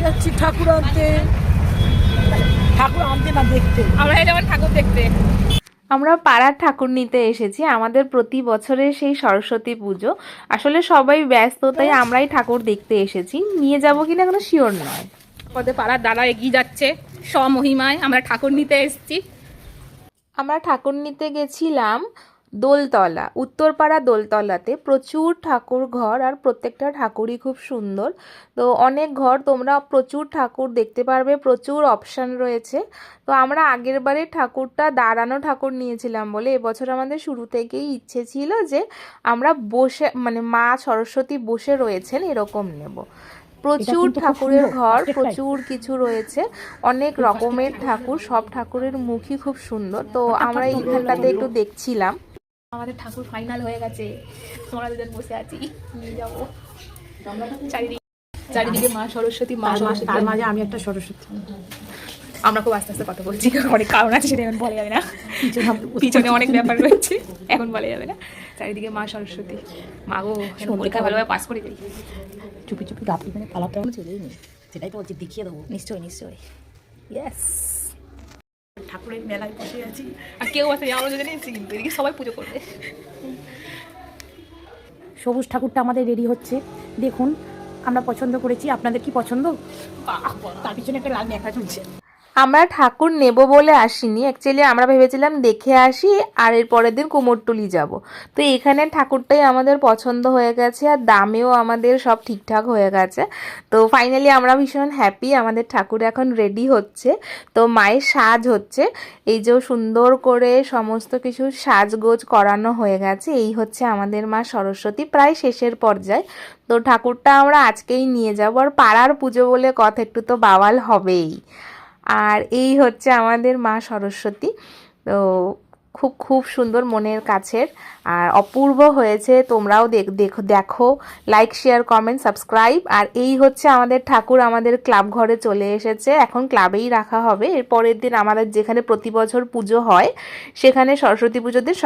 যাচ্ছি ঠাকুর আনতে না দেখতে। আমরা এটা আমার ঠাকুর দেখতে। আমরা পাড়ার ঠাকুর নিতে এসেছি, আমাদের প্রতি বছরের সেই সরস্বতী পুজো। আসলে সবাই ব্যস্ত, তাই আমরাই ঠাকুর দেখতে এসেছি। নিয়ে যাব কিনা কোনো শিওর নয়। আমাদের পাড়ার দাদা এগিয়ে যাচ্ছে স্বমহিমায়, আমরা ঠাকুর নিতে এসেছি। আমরা ঠাকুর নিতে গেছিলাম দোলতলা, উত্তরপাড়া দোলতলাতে। প্রচুর ঠাকুর ঘর, আর প্রত্যেকটা ঠাকুরই খুব সুন্দর। তো অনেক ঘর, তোমরা প্রচুর ঠাকুর দেখতে পারবে, প্রচুর অপশান রয়েছে। তো আমরা আগের বারে ঠাকুরটা দাঁড়ানো ঠাকুর নিয়েছিলাম বলে এবছর আমাদের শুরু থেকেই ইচ্ছে ছিল যে আমরা বসে, মানে মা সরস্বতী বসে রয়েছেন এরকম নেব। প্রচুর ঠাকুরের ঘর, প্রচুর কিছু রয়েছে, অনেক রকমের ঠাকুর, সব ঠাকুরের মুখই খুব সুন্দর। তো আমরা এইখানটাতে একটু দেখছিলাম। আমাদের ঠাকুর ফাইনাল হয়ে গেছে, আমরা দুজন বসে আছি, নিয়ে যাবো। চারিদিকে মা সরস্বতী, মা সরস্বতী, তার মাঝে আমি একটা সরস্বতী। আমরা খুব আস্তে আস্তে কথা বলছি, অনেক কারণ আছে, সেটা এখন বলা যাবে না। পিছনে অনেক ব্যাপার রয়েছে, এখন বলা যাবে না। চারিদিকে মা সরস্বতী, মা গো পরীক্ষা ভালোভাবে পাস করে যাই। চুপি চুপি রাত্রি মানে পালাতে হবে, চলেই নেই, সেটাই তো বলছি, দেখিয়ে দেবো। নিশ্চয়ই নিশ্চয়ই, ইয়েস। ঠাকুরের মেলায় বসে আছি, আর কেউ আছে আমরা যদি এসেছি, কিন্তু এদিকে সবাই পুজো করবে। সবুজ ঠাকুরটা আমাদের রেডি হচ্ছে, দেখুন আমরা পছন্দ করেছি। আপনাদের কি পছন্দ? তার পিছনে একটা লাল ন্যাকড়া ঝুলছে। আমরা ঠাকুর নেব বলে আসিনি, অ্যাকচুয়ালি আমরা ভেবেছিলাম দেখে আসি আর এর পরের দিন কুমোরটুলি যাব। তো এখানে ঠাকুরটাই আমাদের পছন্দ হয়ে গেছে, আর দামেও আমাদের সব ঠিকঠাক হয়ে গেছে। তো ফাইনালি আমরা ভীষণ হ্যাপি, আমাদের ঠাকুর এখন রেডি হচ্ছে। তো মায়ের সাজ হচ্ছে, এই যে সুন্দর করে সমস্ত কিছু সাজগোজ করানো হয়ে গেছে। এই হচ্ছে আমাদের মা সরস্বতী, প্রায় শেষের পর্যায়ে। তো ঠাকুরটা আমরা আজকেই নিয়ে যাব, আর পাড়ার পুজো বলে কথা, একটু তো বাওয়াল হবেই। আর এই হচ্ছে আমাদের মা সরস্বতী। তো খুব খুব সুন্দর, মনের কাছের, আর অপূর্ব হয়েছে। তোমরাও দেখো, লাইক শেয়ার কমেন্ট সাবস্ক্রাইব। আর এই হচ্ছে আমাদের ঠাকুর, আমাদের ক্লাব ঘরে চলে এসেছে, এখন ক্লাবেই রাখা হবে। এর পরের দিন আমাদের যেখানে প্রতি বছর পুজো হয়, সেখানে সরস্বতী পুজোর দিন